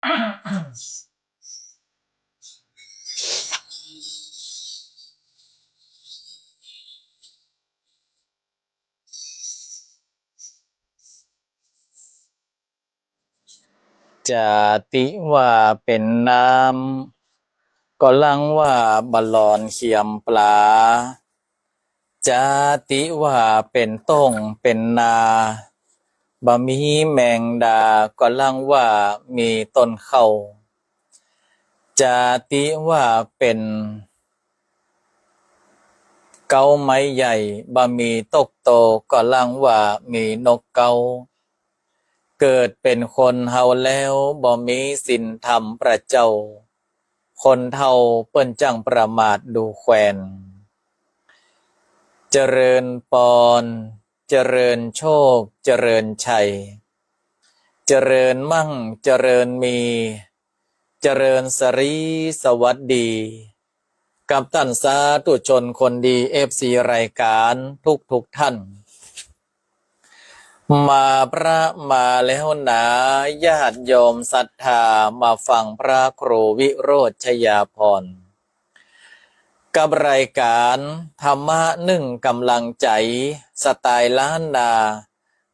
จาติว่าเป็นน้ำก็ลังว่าบลอนเขียมปลาจาติว่าเป็นต้งเป็นนาบะมีแมงดาก็ลังว่ามีต้นเข้าจาติว่าเป็นเกาไม้ใหญ่บะมีตกโตก็ลังว่ามีนกเกาเกิดเป็นคนเฮาแล้วบ่มีศีลธรรมประเจ้าคนเท่าเปิ้นจังประมาทดูแควนเจริญปอนเจริญโชคเจริญชัยเจริญมั่งเจริญมีเจริญสรีสวัสดีกับท่านสาธุชนคนดีFCรายการทุกท่านมาพระมาแล้วนะญาติโยมศรัทธามาฟังพระครูวิโรจน์ชยาภรณ์กับรายการธรรมะนึ่งกำลังใจสไตล์ล้านนา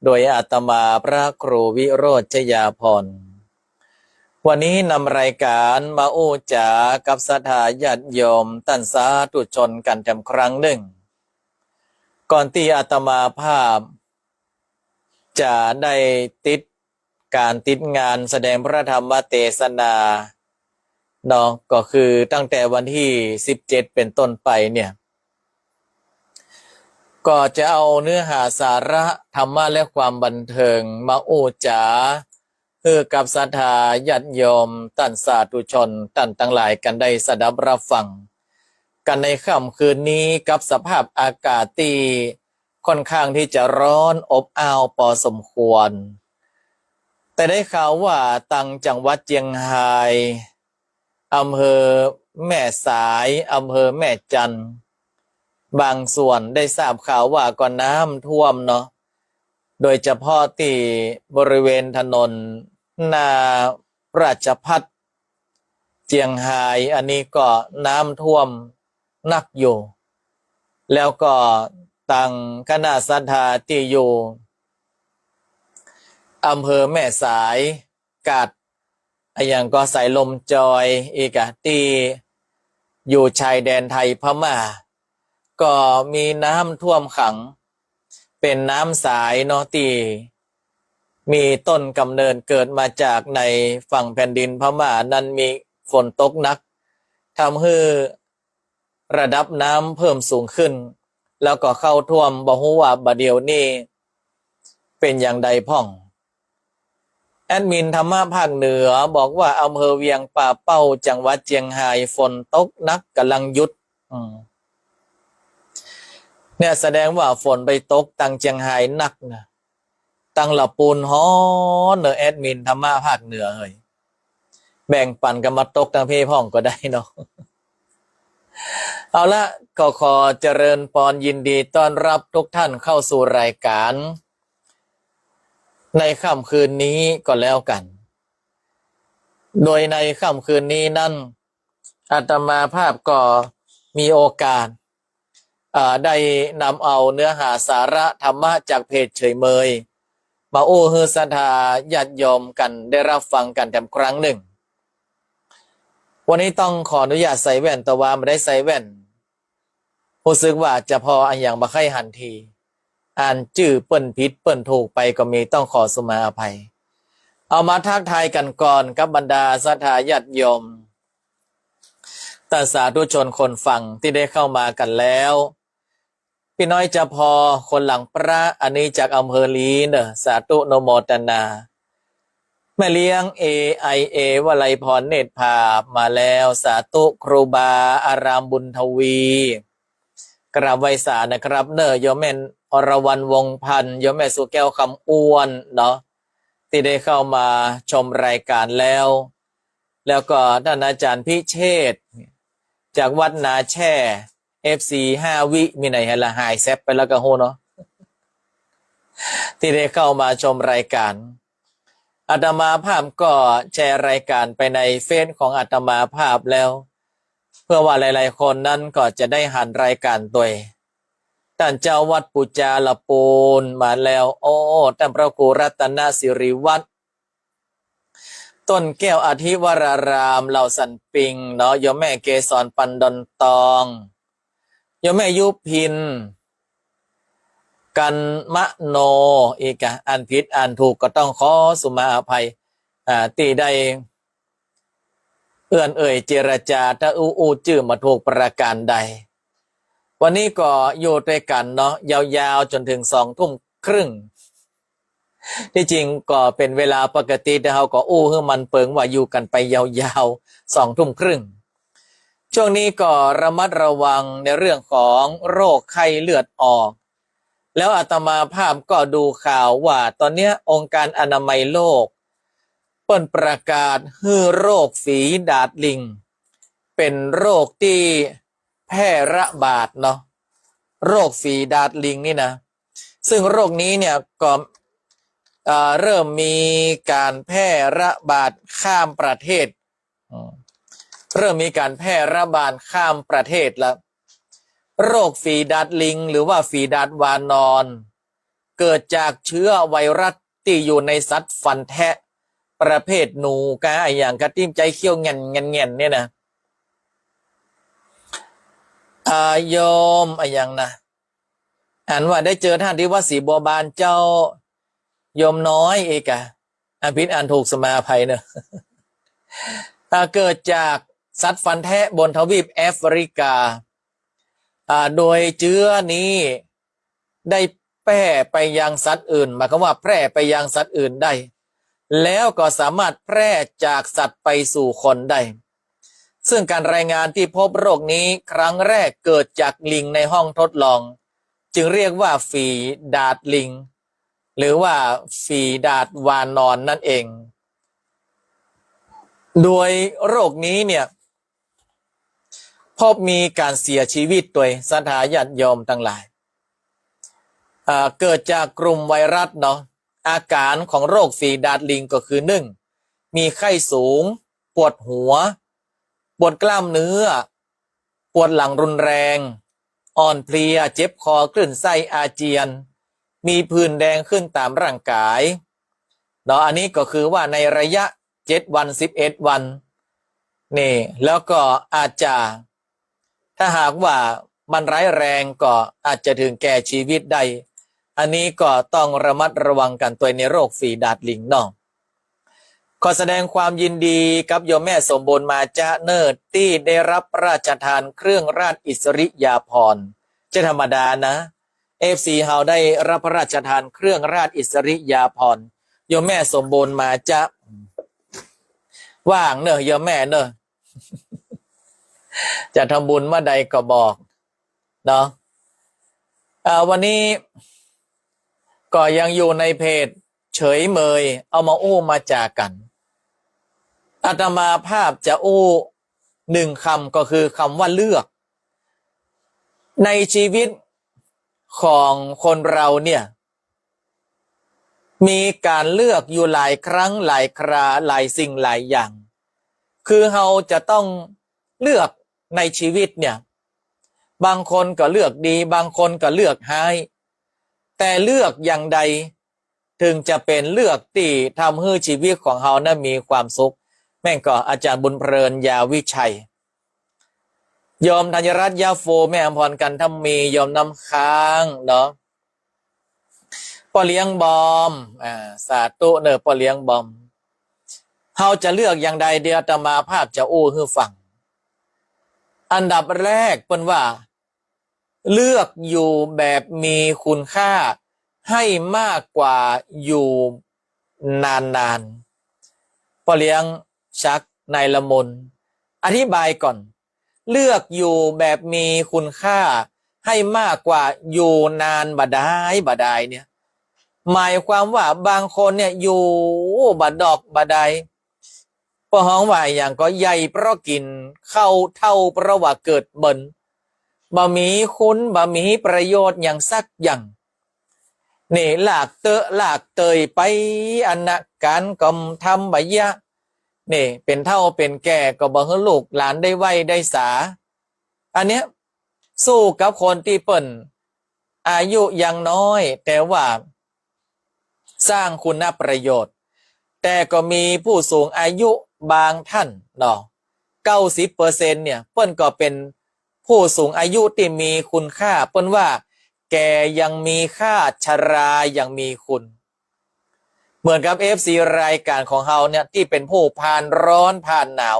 โดยอาตมาพระครูวิโรจน์ชยาภรณ์วันนี้นำรายการมาโอ้จากับศรัทธาญาติโยมท่านสาธุชนกันจำครั้งหนึ่งก่อนที่อาตมาภาพจะได้ติดงานแสดงพระธรรมเทศนาเนาะก็คือตั้งแต่วันที่17เป็นต้นไปเนี่ยก็จะเอาเนื้อหาสาระธรรมะและความบันเทิงมาโอ้จ๋ากับศรัทธาญาติโยมท่านสาธุชนท่านทั้งหลายกันได้สดับรับฟังกันในค่ำคืนนี้กับสภาพอากาศที่ค่อนข้างที่จะร้อนอบอ้าวพอสมควรแต่ได้ข่าวว่าตังจังหวัดเจียงไฮ้อำเภอแม่สายอำเภอแม่จันทร์บางส่วนได้ทราบข่าวว่าก็น้ำท่วมเนาะโดยเฉพาะที่บริเวณถนนนาราชภัฏเจียงไฮ้อันนี้ก็น้ำท่วมหนักอยู่แล้วก็ตังคณะศรัทธาที่อยู่อำเภอแม่สายกาดอย่างก็ใส่ลมจอยอีกที่อยู่ชายแดนไทยพม่าก็มีน้ำท่วมขังเป็นน้ำสายเนาะที่มีต้นกำเนิดเกิดมาจากในฝั่งแผ่นดินพม่านั้นมีฝนตกหนักทำให้ระดับน้ำเพิ่มสูงขึ้นแล้วก็เข้าท่วมบ่ฮู้ว่าบัดเดี๋ยวนี้เป็นอย่างใดพ่องแอดมินธรรมะภาคเหนือบอกว่าอำเภอเวียงป่าเป้าจังหวัดเจียงไฮ้ฝนตกหนักกำลังหยุดเนี่ยแสดงว่าฝนไปตกตังเจียงไฮ้หนักนะตังละปูนฮ้อนเนอแอดมินธรรมะภาคเหนือเฮ้ยแบ่งปันกันมาตกตังพี่พ่องก็ได้เนาะเอาละก็ขอเจริญพรยินดีต้อนรับทุกท่านเข้าสู่รายการในค่ำคืนนี้ก็แล้วกันโดยในค่ำคืนนี้นั่นอาตมาภาพก็มีโอกาสได้นำเอาเนื้อหาสาระธรรมะจากเพจเฉยเมยมาโอ้ฮือศรัทธาญาติโยมกันได้รับฟังกันแต่ครั้งหนึ่งวันนี้ต้องขออนุญาตใส่แว่นแต่ว่าไม่ได้ใส่แว่นรู้สึกว่าจะพออันอย่างมาไข่หันทีอ่านชื่อเปิ้นผิดเปิ้นถูกไปก็มีต้องขอสุมาอภัยเอามาทักทายกันก่อนกับบรรดาศรัทธาญาติโยมท่านสาธุชนคนฟังที่ได้เข้ามากันแล้วพี่น้อยจะพอคนหลังพระอันนี้จากอำเภอลีเนอะสาธุโนโมตนาแม่เลี้ยงAIA วลัยพรเนตรภาพมาแล้วสาธุครูบาอารามบุญทวีกราบไหว้สานะครับเนอะโยมแม่อรวรรณวงพันธ์โยมแม่สุแก้วคำอ้วนเนาะที่ได้เข้ามาชมรายการแล้วก็ท่านอาจารย์พิเชษฐ์จากวัดนาแช่ FC 5 วิมีไหนให้ละหายแซบไปแล้วก็โหเนาะที่ได้เข้ามาชมรายการ อาตมาภาพก็แชร์รายการไปในเฟซของอาตมาภาพแล้ว เพื่อว่าหลายๆคนนั้นก็จะได้หันรายการตัวท่านเจ้าวัดปุจจาลปูนมาแล้วโอ้ท่านพระครูรัตนสิริวัฒน์ต้นแก้วอธิวรารามเหล่าสันปิงเนาะโยมแม่เกศรปันดอนตองโยมแม่ยุพินกันมะโนอีกอันผิดอันถูกก็ต้องขอสุมาอภัยตีได้เอื้อนเอ่ยเจรจาถ้าอูจื่อมาถูกประการใดวันนี้ก็อยู่ด้วยกันเนาะยาวๆจนถึง20:30ที่จริงก็เป็นเวลาปกติแต่เราก็ให้มันเปิงว่าอยู่กันไปยาวๆ20:30ช่วงนี้ก็ระมัดระวังในเรื่องของโรคไข้เลือดออกแล้วอาตมาภาพก็ดูข่าวว่าตอนนี้องค์การอนามัยโลกเปิดประกาศให้โรคฝีดาษลิงเป็นโรคที่แพร่ระบาดเนาะโรคฝีดาษลิงนี่นะซึ่งโรคนี้เนี่ยก็เริ่มมีการแพร่ระบาดข้ามประเทศเริ่มมีการแพร่ระบาดข้ามประเทศแล้วโรคฝีดาษลิงหรือว่าฝีดาษวานอนเกิดจากเชื้อไวรัสที่อยู่ในสัตว์ฟันแทะประเภทหนูกาอย่างกระติ้มใจเขี้ยวเงียนเนี่ยนะโยมอย่างนะอ่านว่าได้เจอท่านที่วัดศรีบัวบานเจ้าโยมน้อยเอกอ่านผิดอ่านถูกสมาภัยเนอะเกิดจากสัตว์ฟันแทะบนทวีปแอฟริกาโดยเชื้อนี้ได้แพร่ไปยังสัตว์อื่นหมายความว่าแพร่ไปยังสัตว์อื่นได้แล้วก็สามารถแพร่จากสัตว์ไปสู่คนได้ซึ่งการรายงานที่พบโรคนี้ครั้งแรกเกิดจากลิงในห้องทดลองจึงเรียกว่าฝีดาษลิงหรือว่าฝีดาษวานอนนั่นเองโดยโรคนี้เนี่ยพบมีการเสียชีวิตโดยศรัทธาญาติโยมทั้งหลายเกิดจากกลุ่มไวรัสเนาะอาการของโรคฝีดาษลิงก็คือ1มีไข้สูงปวดหัวปวดกล้ามเนื้อปวดหลังรุนแรงอ่อนเพลียเจ็บคอคลื่นไส้อาเจียนมีผื่นแดงขึ้นตามร่างกายเนาะอันนี้ก็คือว่าในระยะ7 วัน11 วันนี่แล้วก็อาจจะถ้าหากว่ามันร้ายแรงก็อาจจะถึงแก่ชีวิตได้อันนี้ก็ต้องระมัดระวังกันตัวในโรคฝีดาษลิงเนาะขอแสดงความยินดีกับโยมแม่สมบูรณ์มาจ้าเนิร์ดที่ได้รับพระราชทานเครื่องราชอิสริยาภรณ์จะธรรมดานะFC เฮาได้รับพระราชทานเครื่องราชอิสริยาภรณ์โยมแม่สมบูรณ์มาจ้าว่างเนอะโยมแม่เนอะจะทำบุญเมื่อใดก็บอกเนาะวันนี้ก็ยังอยู่ในเพจเฉยเมยเอามามาจากกันอาตมาภาพจะ1 คำก็คือคำว่าเลือกในชีวิตของคนเราเนี่ยมีการเลือกอยู่หลายครั้งหลายคราหลายสิ่งหลายอย่างคือเราจะต้องเลือกในชีวิตเนี่ยบางคนก็เลือกดีบางคนก็เลือกร้ายแต่เลือกอย่างใดถึงจะเป็นเลือกที่ทำให้ชีวิตของเรานั้นมีความสุขแม่งก็อาจารย์บุญเพลินยาวิชัยโยมธัญรัตน์ยาโฟแม่อมพรกันทำมีโยมน้ำค้างเนาะพ่อเลี้ยงบอมสาธุเนอพ่อเลี้ยงบอมเราจะเลือกอย่างใดเดี๋ยวอาตมาภาพจะให้ฟังอันดับแรกเป็นว่าเลือกอยู่แบบมีคุณค่าให้มากกว่าอยู่นานๆพ่อเลี้ยงชักนายละมุนอธิบายก่อนเลือกอยู่แบบมีคุณค่าให้มากกว่าอยู่นานบ่ได้เนี่ยหมายความว่าบางคนเนี่ยอยู่บ่ดอกบ่ได้พอห้องว่าอย่างก็ใหญ่เพราะกินเข้าเท่าเพราะว่าเกิดเบิ่นบ่มีคุณบ่มีประโยชน์อย่างสักอย่าง นี่หลากเตอะหลากเตยไปอันนะการกอมทำใบยะนี่เป็นเท่าเป็นแก่ก็บอกให้ลูกหลานได้ไว้ได้สาอันเนี้ยสู้กับคนที่เปิ่นอายุยังน้อยแต่ว่าสร้างคุณประโยชน์แต่ก็มีผู้สูงอายุบางท่านเนาะ90%เนี่ยเปิ้นก็เป็นผู้สูงอายุที่มีคุณค่าเปิ้นว่าแกยังมีค่าชรายังมีคุณเหมือนกับ FC รายการของเฮาเนี่ยที่เป็นผู้ผ่านร้อนผ่านหนาว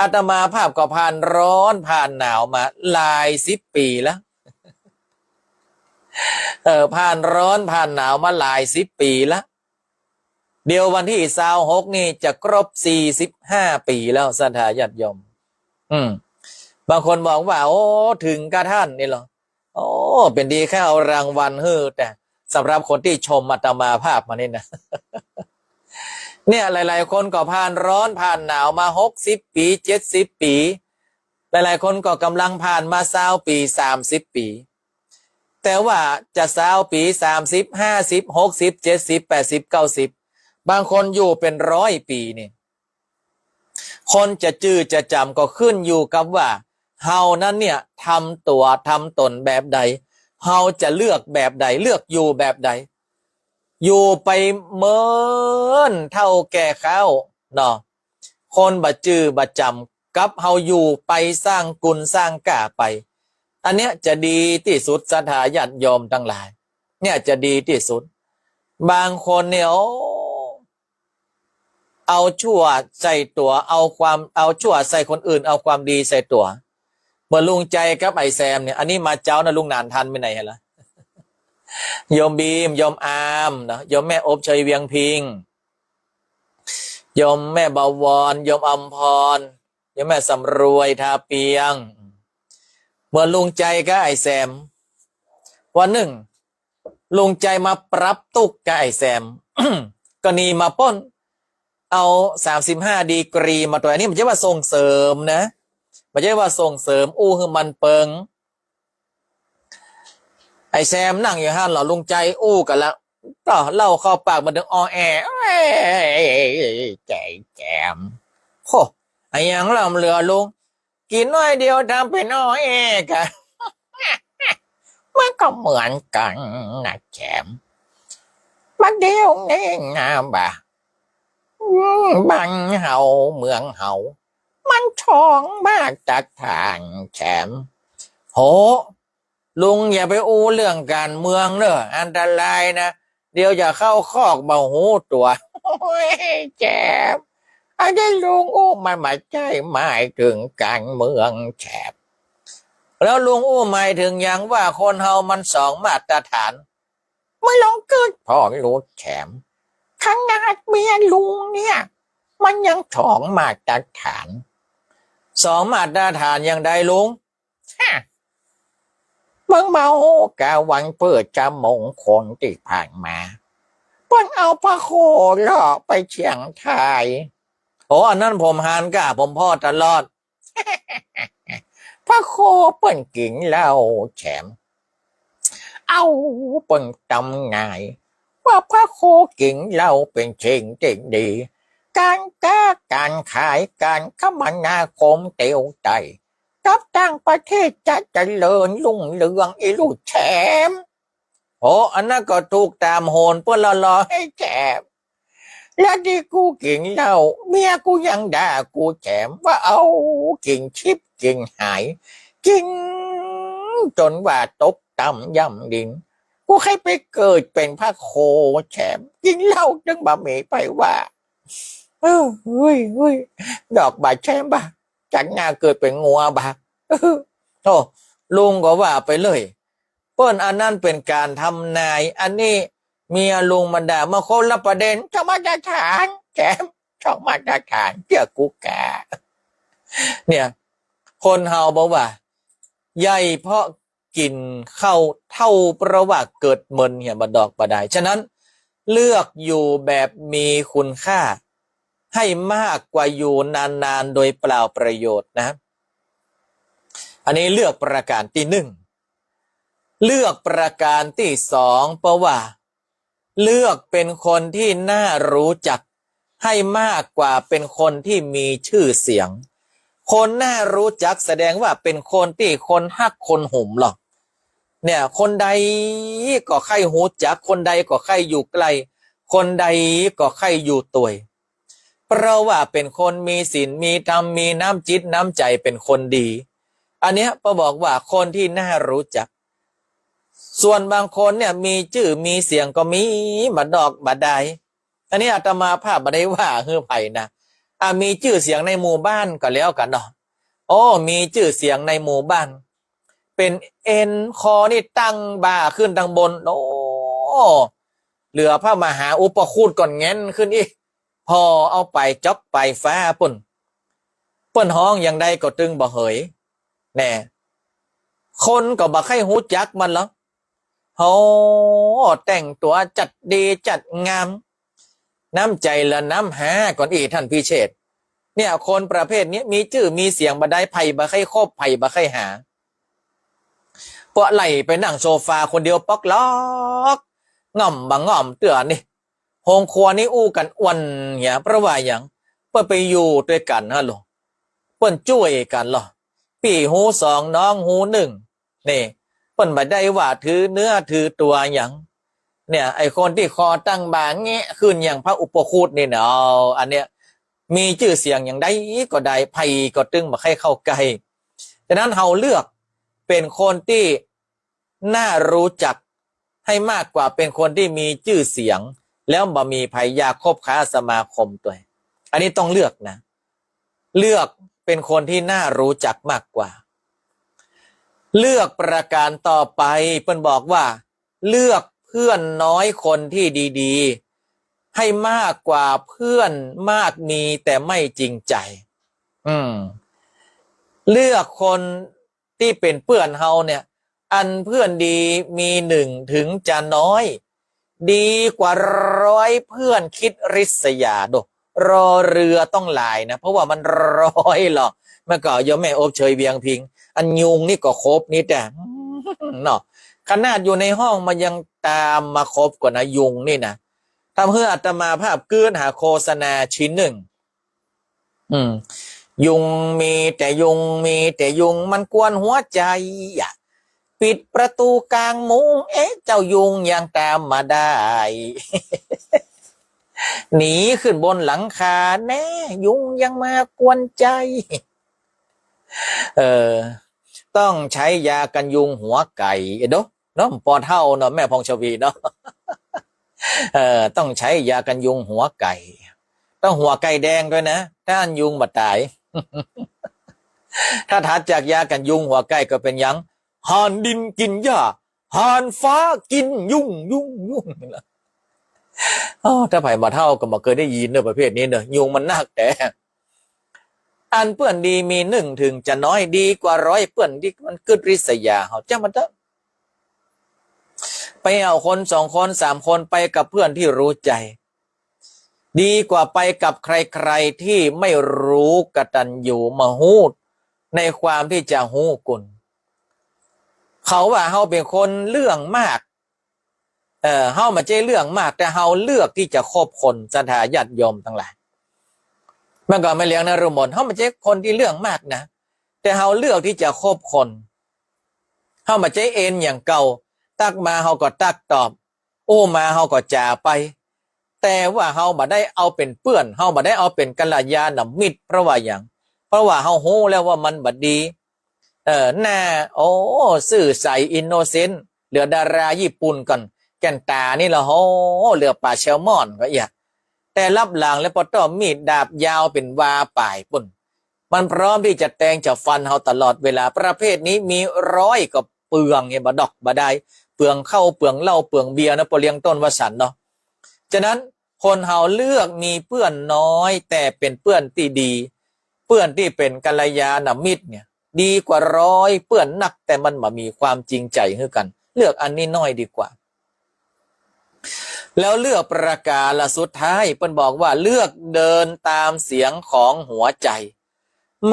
อาตมาภาพก็ผ่านร้อนผ่านหนาวมาหลาย10 ปีแล้วผ่านร้อนผ่านหนาวมาหลาย10 ปีแล้วเดี๋ยววันที่26นี่จะครบ45 ปีแล้วศรัทธาญาติโยมบางคนบอกว่าโอ้ถึงกระท่านนี่เหรอโอ้เป็นดีแค่เอารางวัลฮือแต่สำหรับคนที่ชมอาตมาภาพมานี่นะเนี่ยหลายๆคนก็ผ่านร้อนผ่านหนาวมา60 ปี70 ปีหลายๆคนก็กำลังผ่านมา20 ปี30 ปีแต่ว่าจะ20 ปี30 50 60 70 80 90บางคนอยู่เป็น100 ปีนี่คนจะจื้อจะจำก็ขึ้นอยู่กับว่าเฮานั้นเนี่ยทำตัวทำตนแบบใดเฮาจะเลือกแบบใดเลือกอยู่แบบใดอยู่ไปเมินเท่าแก่ข้าวเนาะคนบ่จื้อบ่จำกับเฮาอยู่ไปสร้างกุลสร้างก่าไปอันเนี้ยจะดีที่สุดศรัทธาญาติโยมทั้งหลายเนี่ยจะดีที่สุดบางคนเนี่ยเอาชั่วใส่ตัวเอาชั่วใส่คนอื่นเอาความดีใส่ตัวเมื่อลุงใจกับไอ้แซมเนี่ยอันนี้มาเจ้านะลุงนานทันไปไหนล่ะโยมบีมโยมอามนะโยมแม่อบชัยเวียงพิงโยมแม่บวรโยมอมพรโยมแม่สำรวยทาเปียงเมื่อลุงใจกับไอ้แซมวันหนึ่งลุงใจมาปรับตุกกับไอ้แซม ก็นีมาป้นเอา35 ดีกรีมาตัวนี้มันจะว่าส่งเสริมนะมันจะว่าส่งเสริมคือมันเปิงไอ้แซมนั่งอยู่ห้านหล่อลุงใจกันแล้วต่อเล่าเข้าปากมันดึงแอแจมโหไอ้ยังเราเหลือลุงกินน้อยเดียวทำเป็นกันมันก็เหมือนกันนะแจมมันเดียวนี่งามบ่ะบังเฮาเมืองเฮามันช่องมากจากทางแชมโหลุงอย่าไปเรื่องการเมืองเนอะอันตรายนะเดี๋ยวจะเข้าคอกเบาหูตัวแชมอันนี้ลุงมันไม่ใช่หมายถึงการเมืองแชมแล้วลุงหมายถึงอย่างว่าคนเฮามัน2 มาตรฐานไม่ลองเกิดพอรู้แชมขนาดเมียลุงเนี่ยมันยัง2 มาตรฐาน2 มาตรฐานอย่างใดลุงเบิ่งเมากะวันเปิดจะมงคลที่ผ่านมาเปิ้นเอาพระโคล่อไปเชียงไทยอันนั้นผมหานกะผมพ่อตลอด พระโคเปิ้นกินเหล้าแชมเอาเปิ้นจำง่ายว่าพระโคกินเหล้าเป็นสิ่งที่ดีการค้าการขายการคมนาคมเตียวไตกับต่างประเทศจะเจริญรุ่งเรืองลูกแชมอันนั้นก็ถูกตามโหนเพื่อรอให้แชมแล้วที่กูกินเหล้าเมียกูยังด่ากูแชมว่าเอากินชิบกินหายกินจนว่าตกต่ำย่ำดินกูให้ไปเกิดเป็นพระโคแชมกินเหล้าจึงบะหมี่ไปว่าเฮ้ยดอกบาแชมบ่จากหน้าเกิดเป็นงัวบ่ลุงก็ว่าไปเลยเปิ้นอันนั้นเป็นการทำนายอันนี้เมียลุงมันด่ามาคนละประเด็นช่องมาตรฐานแชมช่องมาตรฐานเจ้ากูแกเนี่ยคนเฮาบอกว่าใหญ่เพราะกินเข้าเท่าประวัติเกิดเมินเหี่ยบดอกบดายฉะนั้นเลือกอยู่แบบมีคุณค่าให้มากกว่าอยู่นานๆโดยเปล่าประโยชน์นะอันนี้เลือกประการที่1เลือกประการที่2เพราะว่า เลือกเป็นคนที่น่ารู้จักให้มากกว่าเป็นคนที่มีชื่อเสียงคนน่ารู้จักแสดงว่าเป็นคนที่คนฮักคนหุ่มหรอกเนี่ยคนใดก็ใครหูจักคนใดก็ใครอยู่ไกลคนใดก็ใครอยู่ตัวยเพราะว่าเป็นคนมีศีลมีธรรมมีน้ำจิตน้ำใจเป็นคนดีอันเนี้ยก็บอกว่าคนที่น่ารู้จักส่วนบางคนเนี่ยมีชื่อมีเสียงก็มีบัดดอกบัดใดอันนี้อาตมาภาพบัดได้ว่าเฮือไผ่นะมีชื่อเสียงในหมู่บ้านก็แล้วกันเนาะโอ้มีชื่อเสียงในหมู่บ้านเป็นเอ็นคอนี่ตั้งบ่าขึ้นทางบนโอ้เหลือพระมหาอุปคูตก่อนเง้นขึ้นอีกพอเอาไปจ๊อกไปฟ้าป่นห้องอย่างใดก็ตึงบ่เหยแน่คนก็บ่ให้หูจักมันหรอกโอ้แต่งตัวจัดดีจัดงามน้ำใจละน้ำหาก่อนอีท่านพิเชษเนี่ยคนประเภทนี้มีชื่อมีเสียงบ่ได้ไผ่บ่ให้คบไผ่บ่ให้หาพวกไหลไปนั่งโซฟาคนเดียวปอกล็อกง่อมบังง่อมเตือนนี่โฮงครัวนี่อู้กันอ้วนเนี่ยเพราะว่าอย่างเพื่อไปอยู่ด้วยกันฮะหรอเพื่อนช่วยกันหรอพี่หูสองน้องหูหนึ่งนี่เพื่อนบ่ได้ว่าถือเนื้อถือตัวอย่างเนี่ยไอคนที่คอตั้งบางเงี้ยขึ้นอย่างพระอุปคูตนี่เนาะอันเนี้ยมีชื่อเสียงอย่างใดก็ได้ไผ่ก็ตึงมาให้เข้าใกล้ฉะนั้นเราเลือกเป็นคนที่น่ารู้จักให้มากกว่าเป็นคนที่มีชื่อเสียงแล้วบ่มีภัยยาคบค้าสมาคมตัวอันนี้ต้องเลือกนะเลือกเป็นคนที่น่ารู้จักมากกว่าเลือกประการต่อไปเพิ่นบอกว่าเลือกเพื่อนน้อยคนที่ดีๆให้มากกว่าเพื่อนมากมีแต่ไม่จริงใจเลือกคนที่เป็นเพื่อนเฮาเนี่ยอันเพื่อนดีมีหนึ่งถึงจะน้อยดีกว่าร้อยเพื่อนคิดริษยาดูรอเรือต้องลายนะเพราะว่ามันร้อยหรอกเมื่อก่อนยมแม่อบเชยเวียงพิงอันยุงนี่ก็ครบนี่แต่เนาะขนาดอยู่ในห้องมันยังตามมาครบกว่านะยุงนี่นะทำเพื่ออาตมาภาพเกื้อนหาโฆษณาชิ้นหนึ่งยุงมีแต่ยุงมีแต่ยุงมันกวนหัวใจปิดประตูกลางมุ้งเจ้ายุงยังตามมาได้ หนีขึ้นบนหลังคาแน่ยุงยังมากวนใจต้องใช้ยากันยุงหัวไก่เนาะปอเท่าเนาะแม่พงชวีเนาะต้องใช้ยากันยุงหัวไก่ต้องหัวไก่แดงด้วยนะถ้ายุงมาตาย ถ้าถัดจากยากันยุงหัวไก่ก็เป็นยังห่านดินกินหญ้าห่านฟ้ากินยุงถ้าไผ่มาเท่าก็มาเคยได้ยินเนอะประเภทนี้เนอะยุงมันนักแต่อันเปื้อนดีมีหนึ่งถึงจะน้อยดีกว่าร้อยเปื้อนที่มันกึดริษยาเขาจ้ามันเถอะไปเอาคนสองคนสามคนไปกับเพื่อนที่รู้ใจดีกว่าไปกับใครๆที่ไม่รู้กตัญญูมหูดในความที่จะหูกุลเขาว่าเฮาเป็นคนเรื่องมากเฮามาเจ้เรื่องมากแต่เฮาเลือกที่จะคบคนศรัทธาญาติโยมทั้งหลายเมื่อก่อนไม่เลี้ยงนะรุมนเฮามาเจ้คนที่เรื่องมากนะแต่เฮาเลือกที่จะคบคนเฮามาเจ้เอ็นอย่างเก่าตักมาเฮาก็ตักตอบโอ้มาเฮาก็จ่าไปแต่ว่าเฮาบ่ได้เอาเป็นเพื่อนเฮาบ่ได้เอาเป็นกัลยาณมิตรเพราะว่าอย่างเพราะว่าเฮาฮู้แล้วว่ามันบ่ดีหน้าโอ้ซื่อใสอินโนเซนต์เหลือดาราญี่ปุ่นก่อนแก่นตานี่ละโหเหลือปลาแซลมอนก็อย่าแต่รับหลังแล้วพอต้องมีดดาบยาวเป็นวาป่ายปุ่นมันพร้อมที่จะแทงจะฟันเฮาตลอดเวลาประเภทนี้มีร้อยกับเปลืองบ่ดอกบ่ได้เปลืองเข้าเปลืองเหล้าเปลืองเบียร์นะปเลี้ยงต้นวสันเนาะฉะนั้นคนเฮาเลือกมีเพื่อนน้อยแต่เป็นเพื่อนที่ดีเพื่อนที่เป็นกัลยาณมิตรเนี่ยดีกว่าร้อยเพื่อนนักแต่มันบ่มีความจริงใจให้กันเลือกอันนี้น้อยดีกว่าแล้วเลือกประการละสุดท้ายเพิ่นบอกว่าเลือกเดินตามเสียงของหัวใจ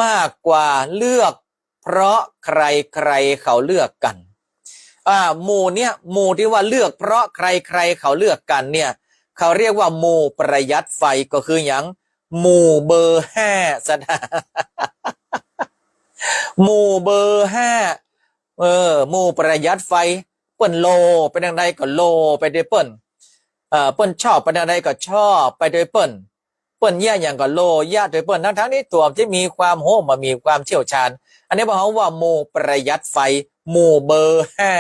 มากกว่าเลือกเพราะใครๆเขาเลือกกัน หมู่เนี่ยหมู่ที่ว่าเลือกเพราะใครๆเขาเลือกกันเนี่ยเขาเรียกว่าหมู่ประหยัดไฟก็คืออย่างหมู่เบอร์ห้าสถาหมู่เบอร์ห้าหมู่ประหยัดไฟเปิ้นโลไปทางใดก็โลไปด้วยเปิ้นเปิ้นชอบไปทางใดก็ชอบไปด้วยเปิ้นแย่อย่างก็โลแย่ด้วยเปิ้นทั้งนี้ตัวที่มีความโหมามีความเชี่ยวชาญอันนี้บอกว่าหมู่ประหยัดไฟหมู่เบอร์ห้า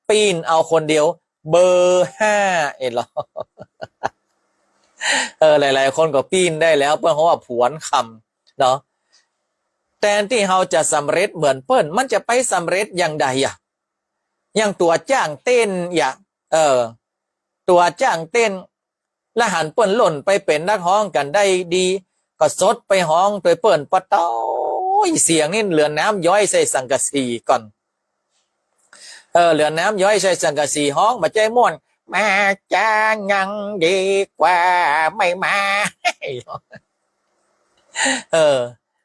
ปีนเอาคนเดียวเบอร์ห้าเหรอหลายๆคนก็ปีนได้แล้วเปิ้นเพราะว่าผวนคำเนาะแทนที่เราจะสำเร็จเหมือนเปิ้นมันจะไปสำเร็จอย่างใดอย่างตัวจ้างเต้นตัวจ้างเต้นและหันเปิ้นหล่นไปเป็นนักฮ้องกันได้ดีก็สดไปฮ้องโดยเปิ้นปะเต้าเสียงนี่เหลือน้ำย้อยใส่สังกะสีก่อนเหลือน้ำย้อยใส่สังกะสีฮ้องมาใจม่วนมาจ้างยังดีกว่าไม่มา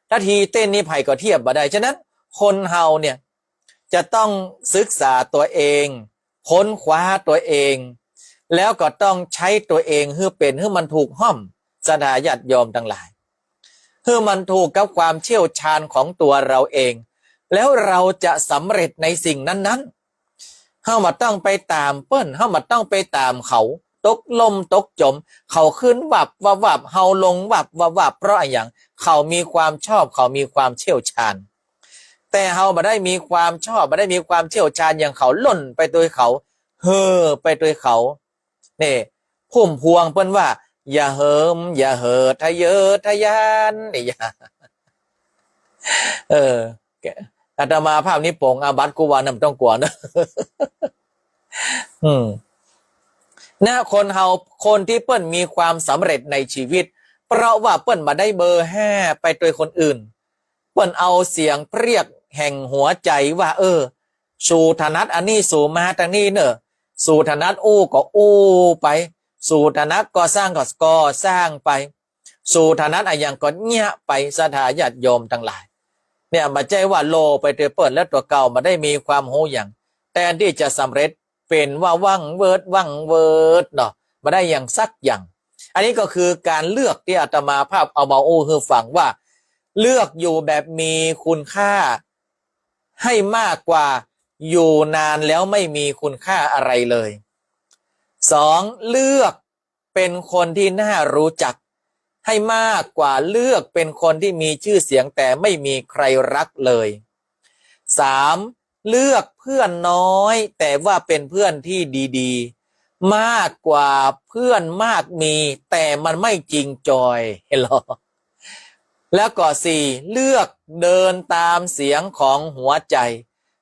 ถ้าทีเต้นนี่ไผ่ก็เทียบบ่ได้ฉะนั้นคนเฮาเนี่ยจะต้องศึกษาตัวเองค้นคว้าตัวเองแล้วก็ต้องใช้ตัวเองให้เป็นให้มันถูกห้อมสถาญาติโยมทั้งหลายให้มันถูกกับความเชี่ยวชาญของตัวเราเองแล้วเราจะสำเร็จในสิ่งนั้นๆเฮามาต้องไปตามเปิ้นเฮามาต้องไปตามเขาตกลมตกจมเขาขึ้นวับวับเฮาลงวับวับเพราะอย่างเขามีความชอบเขามีความเชี่ยวชาญแต่เฮาบ่ได้มีความชอบบ่ได้มีความเชี่ยวชาญอย่างเขาล่นไปโดยเขาไปโดยเขานี่พุ่มพวงเปิ้นว่าอย่าเหิมอย่าเหิดทะเยอทะยานนี่อย่าอาตมาภาพนี้โป่งอาบัติกูว่าน้ำต้องกลัวนะนะคนที่เปิ้นมีความสำเร็จในชีวิตเพราะว่าเปิ้นมาได้เบอร์ห้าไปโดยคนอื่นเปิ้นเอาเสียงเรียกแห่งหัวใจว่าสู่ธนัดอันนี้สู่มาทางนี้เนอะสู่ธนัดก็ไปสู่ธนัดก็สร้างก็สร้างไปสู่ธนัดอย่างก็เงี้ยไปสถาญาติโยมทั้งหลายเนี่ยมาใจว่าโลไปเตเปิ้นแล้วตัวเก่ามาได้มีความโหอย่างแต่ที่จะสำเร็จเป็นว่าว่างเวิร์ดเนาะมาได้อย่างสักอย่างอันนี้ก็คือการเลือกที่อาตมาภาพเอามาให้ฟังว่าเลือกอยู่แบบมีคุณค่าให้มากกว่าอยู่นานแล้วไม่มีคุณค่าอะไรเลย2เลือกเป็นคนที่น่ารู้จักให้มากกว่าเลือกเป็นคนที่มีชื่อเสียงแต่ไม่มีใครรักเลย3เลือกเพื่อนน้อยแต่ว่าเป็นเพื่อนที่ดีๆมากกว่าเพื่อนมากมีแต่มันไม่จริงจอยเห็นหรอแล้วก็4เลือกเดินตามเสียงของหัวใจ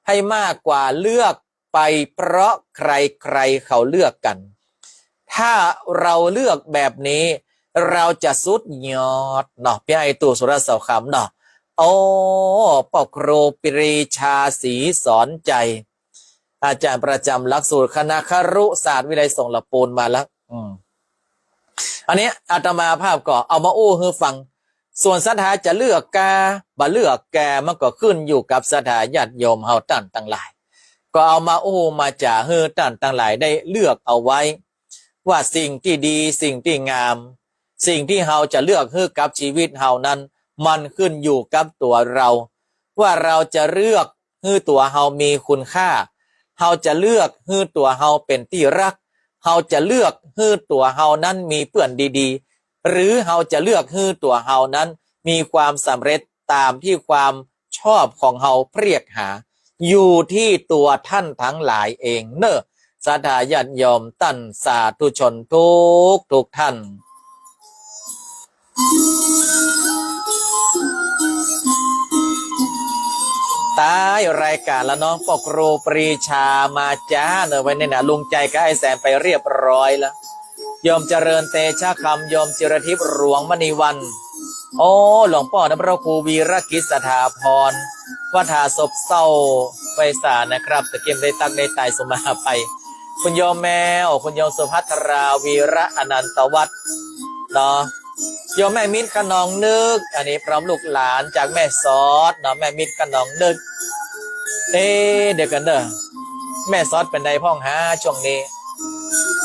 ให้มากกว่าเลือกไปเพราะใครๆเขาเลือกกันถ้าเราเลือกแบบนี้เราจะสุดยอดเนาะพี่ไอตู่สุรเสาคำเนาะปกครูปรีชาศรีสอนใจอาจารย์ประจำหลักสูตรคณะครุศาสตร์วิไลส่งละปูนมาแล้วอันนี้อาตมาภาพก็เอามาให้ฟังส่วนสถาจะเลือกกาบ่เลือกแกมันก็ขึ้นอยู่กับสถาญาติโยมเฮาตั้นทั้งหลายก็เอามามาจ่าให้ตั้นทั้งหลายได้เลือกเอาไว้ว่าสิ่งที่ดีสิ่งที่งามสิ่งที่เฮาจะเลือกให้กับชีวิตเฮานั้นมันขึ้นอยู่กับตัวเราว่าเราจะเลือกให้ตัวเฮามีคุณค่าเฮาจะเลือกให้ตัวเฮาเป็นที่รักเฮาจะเลือกให้ตัวเฮานั้นมีเพื่อนดีๆหรือเฮาจะเลือกให้ตัวเฮานั้นมีความสำเร็จตามที่ความชอบของเฮาเรียกหาอยู่ที่ตัวท่านทั้งหลายเองเนอะสถาญาติโยมตั้นสาธุชนทุกท่านตายรายการแล้วน้องปกครูปรีชามาจ้าเนอะไว้ในหนาลุงใจก็ไอ้แสนไปเรียบร้อยแล้วโยมเจริญเตชะคำโยมจิรทิพย์หลวงมณีวันหลวงพ่อนะพระครูวีรกิจสถาพรวัฒาศพเศร้าไฟสานะครับตะเกียมได้ตักได้ตายสมาไปคุณโยมแมวคุณโยมสุภัทราวีระอนันตวัฒน์เนาะโยมแม่มิตรขนองนึกอันนี้พร้อมลูกหลานจากแม่ซอดเนาะแม่มิตรขนองนึกเดี๋ยวกันเด้อ แม่ซอดเป็นใดพ้องหาช่วงนี้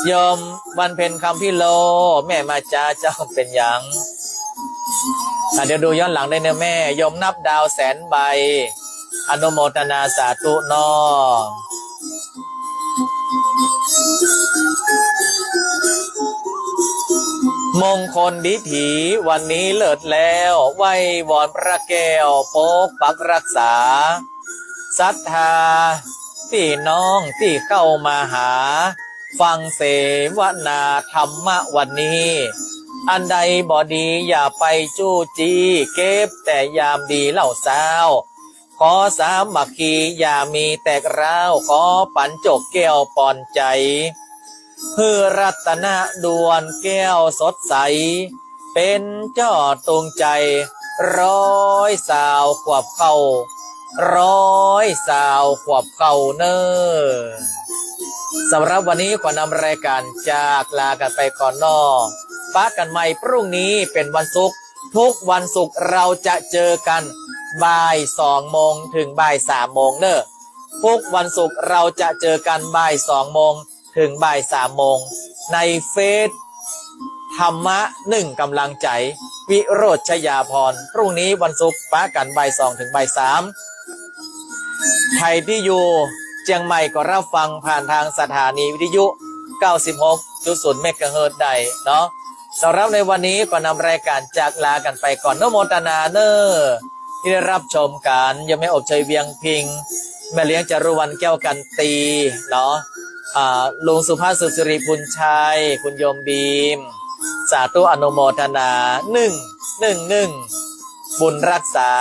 โยมวันเพ็ญคำพิโลแม่มาจ้าเจ้าเป็นหยังเดี๋ยวดูย้อนหลังได้เนอะแม่โยมนับดาวแสนใบอนุโมทนาสาธุนอมงคลดิถีวันนี้เลิศแล้วไหว้วอนพระแก้วปกปักรักษาศรัทธาพี่น้องที่เข้ามาหาฟังเสวนาธรรมะวันนี้อันใดบ่ดีอย่าไปจู้จี้เก็บแต่ยามดีเล่าสาวขอสามัคคีอย่ามีแตกร้าวขอปันจกแก้วปอนใจเพื่อรัตนะดวนแก้วสดใสเป็นเจ้าตรงใจร้อยสาวขวบเข้าร้อยสาวขวบเข้าเนอสำหรับวันนี้ขอนำรายการจากลากันไปก่อนนอป้ากันใหม่พรุ่งนี้เป็นวันศุกร์ทุกวันศุกร์เราจะเจอกันบ่าย2 โมงถึงบ่าย3 โมงเนอะทุกวันศุกร์เราจะเจอกันบ่าย2 โมงถึงบ่าย3 โมงในเฟซธรรมะ1กำลังใจวิโรจน์ชยาพรพรุ่งนี้วันศุกร์ป้ากันบ่าย2 ถึงบ่าย3ใครที่อยู่เชียงใหม่ก็รับฟังผ่านทางสถานีวิทยุ 96.0 เมกะเฮิรตซ์ได้เนาะสำหรับในวันนี้ก็นำรายการจากลากันไปก่อนโนโมทนาเนอที่ได้รับชมกันยังไม่อบเชยเวียงพิงแม่เลี้ยงจารุวรรณแก้วกันตีเนาะลุงสุภาพสุสิริพุนชัยคุณโยมบีมสาธุอนุโมทนา111บุญรักษา